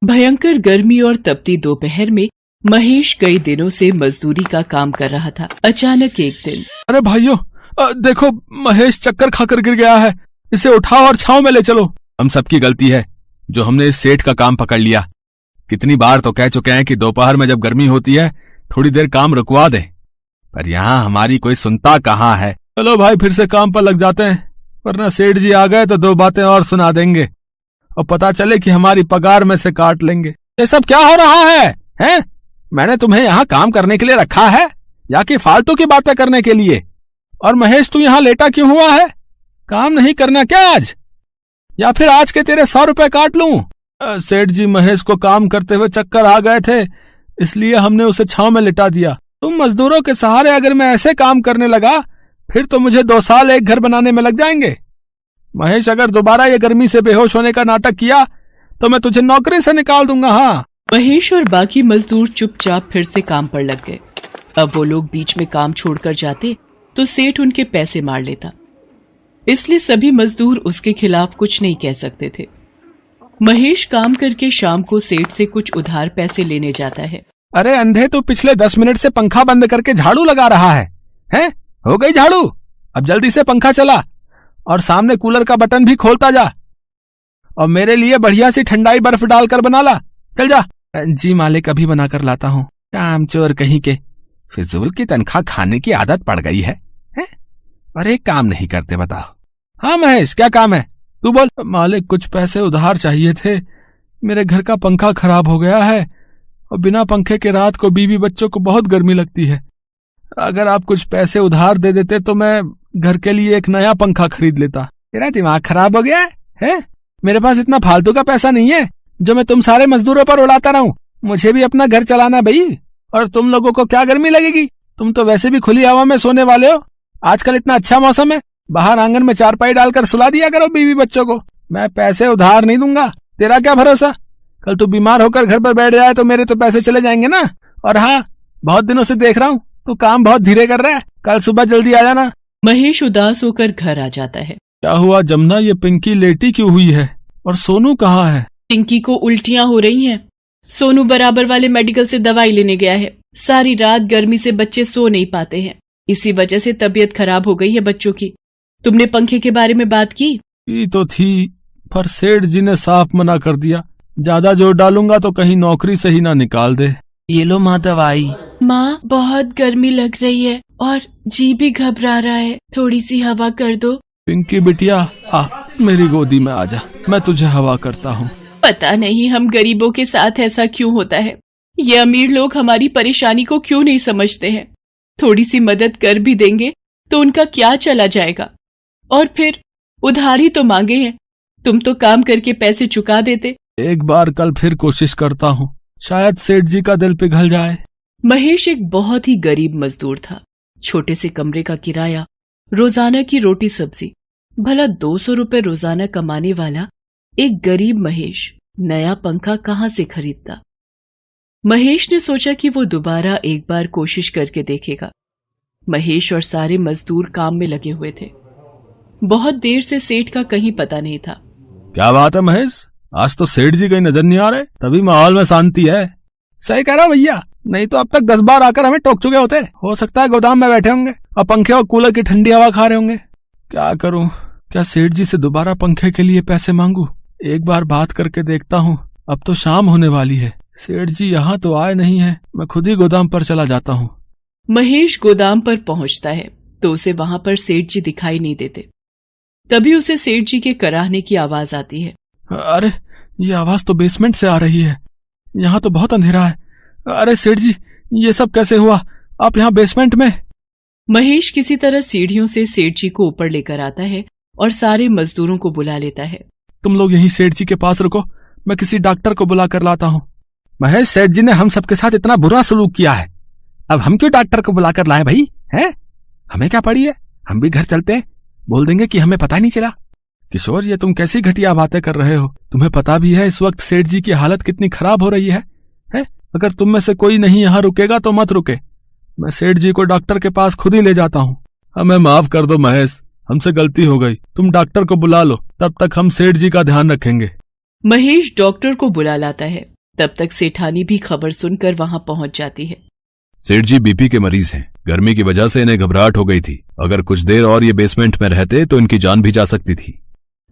भयंकर गर्मी और तपती दोपहर में महेश कई दिनों से मजदूरी का काम कर रहा था। अचानक एक दिन, अरे भाइयों, देखो महेश चक्कर खाकर गिर गया है, इसे उठाओ और छांव में ले चलो। हम सबकी गलती है जो हमने इस सेठ का काम पकड़ लिया। कितनी बार तो कह चुके हैं कि दोपहर में जब गर्मी होती है थोड़ी देर काम रुकवा दें, पर यहाँ हमारी कोई सुनता कहाँ है। चलो भाई, फिर से काम पर लग जाते हैं, वरना सेठ जी आ गए तो दो बातें और सुना देंगे और पता चले कि हमारी पगार में से काट लेंगे। ये सब क्या हो रहा है, हैं? मैंने तुम्हें यहाँ काम करने के लिए रखा है या कि फालतू की बातें करने के लिए? और महेश, तू यहाँ लेटा क्यों हुआ है? काम नहीं करना क्या आज, या फिर आज के तेरे 100 रुपए काट लूं? सेठ जी महेश को काम करते हुए चक्कर आ गए थे, इसलिए हमने उसे छांव में लिटा दिया। तुम मजदूरों के सहारे अगर मैं ऐसे काम करने लगा फिर तो मुझे 2 साल एक घर बनाने में लग जाएंगे। महेश, अगर दोबारा ये गर्मी से बेहोश होने का नाटक किया तो मैं तुझे नौकरी से निकाल दूंगा। हाँ। महेश और बाकी मजदूर चुपचाप फिर से काम पर लग गए। अब वो लोग बीच में काम छोड़कर जाते तो सेठ उनके पैसे मार लेता, इसलिए सभी मजदूर उसके खिलाफ कुछ नहीं कह सकते थे। महेश काम करके शाम को सेठ से कुछ उधार पैसे लेने जाता है। अरे अंधे, तू पिछले 10 मिनट से पंखा बंद करके झाड़ू लगा रहा है, हैं? हो गई झाड़ू? अब जल्दी से पंखा चला और सामने कूलर का बटन भी खोलता जा, और मेरे लिए बढ़िया सी ठंडाई बर्फ डालकर बना ला। चल जा। जी मालिक, अभी बनाकर लाता हूँ। काम चोर कहीं के, फिजूल की तनख्वाह खाने की आदत पड़ गई है, हैं? और एक काम नहीं करते, बताओ। हाँ महेश, क्या काम है? तू बोल। मालिक, कुछ पैसे उधार चाहिए थे, मेरे घर का पंखा खराब हो गया है और बिना पंखे के रात को बीवी बच्चों को बहुत गर्मी लगती है। अगर आप कुछ पैसे उधार दे देते तो मैं घर के लिए एक नया पंखा खरीद लेता। तेरा दिमाग खराब हो गया है? मेरे पास इतना फालतू का पैसा नहीं है जो मैं तुम सारे मजदूरों पर उड़ाता रहूं। मुझे भी अपना घर चलाना भाई, और तुम लोगों को क्या गर्मी लगेगी? तुम तो वैसे भी खुली हवा में सोने वाले हो। आजकल इतना अच्छा मौसम है, बाहर आंगन में चारपाई डालकर सुला दिया करो बीवी बच्चों को। मैं पैसे उधार नहीं दूंगा। तेरा क्या भरोसा, कल तू बीमार होकर घर पर बैठ जाए तो मेरे तो पैसे चले जाएंगे ना। और हाँ, बहुत दिनों से देख रहा हूँ तू काम बहुत धीरे कर रहा है, कल सुबह जल्दी आ जाना। महेश उदास होकर घर आ जाता है। क्या हुआ जमुना, ये पिंकी लेटी क्यों हुई है? और सोनू कहाँ है? पिंकी को उल्टियां हो रही हैं। सोनू बराबर वाले मेडिकल से दवाई लेने गया है। सारी रात गर्मी से बच्चे सो नहीं पाते हैं, इसी वजह से तबीयत खराब हो गई है बच्चों की। तुमने पंखे के बारे में बात की? तो थी, पर सेठ जी ने साफ मना कर दिया। ज्यादा जोर डालूंगा तो कहीं नौकरी से ही ना निकाल दे। ये लो माँ दवाई। माँ, बहुत गर्मी लग रही है और जी भी घबरा रहा है, थोड़ी सी हवा कर दो। पिंकी बिटिया, आ मेरी गोदी में आजा, मैं तुझे हवा करता हूँ। पता नहीं हम गरीबों के साथ ऐसा क्यों होता है। ये अमीर लोग हमारी परेशानी को क्यों नहीं समझते हैं। थोड़ी सी मदद कर भी देंगे तो उनका क्या चला जाएगा। और फिर उधारी तो मांगे हैं, तुम तो काम करके पैसे चुका देते। एक बार कल फिर कोशिश करता हूँ, शायद सेठ जी का दिल पिघल जाए। महेश एक बहुत ही गरीब मजदूर था। छोटे से कमरे का किराया, रोजाना की रोटी सब्जी, भला 200 रुपए रोजाना कमाने वाला एक गरीब महेश नया पंखा कहाँ से खरीदता। महेश ने सोचा कि वो दोबारा एक बार कोशिश करके देखेगा। महेश और सारे मजदूर काम में लगे हुए थे। बहुत देर से सेठ का कहीं पता नहीं था। क्या बात है महेश, आज तो सेठ जी कहीं नजर नहीं आ रहे, तभी माहौल में शांति है। सही कह रहा भैया, नहीं तो अब तक 10 बार आकर हमें टोक चुके होते। हो सकता है गोदाम में बैठे होंगे और पंखे और कूलर की ठंडी हवा खा रहे होंगे। क्या करूं, क्या सेठ जी से दोबारा पंखे के लिए पैसे मांगू? एक बार बात करके देखता हूँ। अब तो शाम होने वाली है, सेठ जी यहाँ तो आए नहीं है, मैं खुद ही गोदाम पर चला जाता हूँ। महेश गोदाम पर पहुंचता है तो उसे वहां पर सेठ जी दिखाई नहीं देते। तभी उसे सेठ जी के कराहने की आवाज आती है। अरे, ये आवाज तो बेसमेंट से आ रही है, यहाँ तो बहुत अंधेरा है। अरे सेठ जी, ये सब कैसे हुआ? आप यहाँ बेसमेंट में? महेश किसी तरह सीढ़ियों से सेठ जी को ऊपर लेकर आता है और सारे मजदूरों को बुला लेता है। तुम लोग यहीं सेठ जी के पास रुको, मैं किसी डॉक्टर को बुला कर लाता हूँ। महेश, सेठ जी ने हम सबके साथ इतना बुरा सलूक किया है, अब हम क्यों डॉक्टर को बुलाकर लाए भाई? हैं? हमें क्या पड़ी है, हम भी घर चलते हैं, बोल देंगे कि हमें पता नहीं चला। किशोर, ये तुम कैसी घटिया बातें कर रहे हो? तुम्हें पता भी है इस वक्त सेठ जी की हालत कितनी खराब हो रही है? अगर तुम में से कोई नहीं यहाँ रुकेगा तो मत रुके, मैं सेठ जी को डॉक्टर के पास खुद ही ले जाता हूँ। हमें माफ कर दो महेश, हमसे गलती हो गई, तुम डॉक्टर को बुला लो, तब तक हम सेठ जी का ध्यान रखेंगे। महेश डॉक्टर को बुला लाता है। तब तक सेठानी भी खबर सुनकर वहां पहुंच जाती है। सेठ जी बीपी के मरीज हैं। गर्मी की वजह से इन्हें घबराहट हो गई थी। अगर कुछ देर और ये बेसमेंट में रहते तो इनकी जान भी जा सकती थी।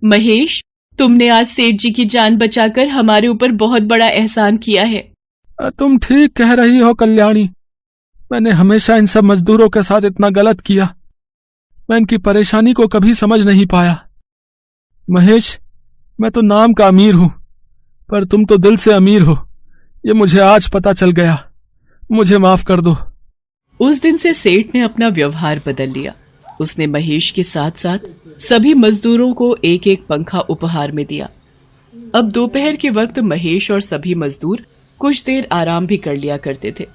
महेश, तुमने आज सेठ जी की जान बचाकर हमारे ऊपर बहुत बड़ा एहसान किया है। तुम ठीक कह रही हो कल्याणी। मैंने हमेशा इन सब मजदूरों के साथ इतना गलत किया। मैं इनकी परेशानी को कभी समझ नहीं पाया। महेश, मैं तो नाम का अमीर हूं, पर तुम तो दिल से अमीर हो। ये मुझे आज पता चल गया। मुझे माफ कर दो। उस दिन से सेठ ने अपना व्यवहार बदल लिया। उसने महेश के साथ साथ सभी मजदूरों को एक एक पंखा उपहार में दिया। अब दोपहर के वक्त महेश और सभी मजदूर कुछ देर आराम भी कर लिया करते थे।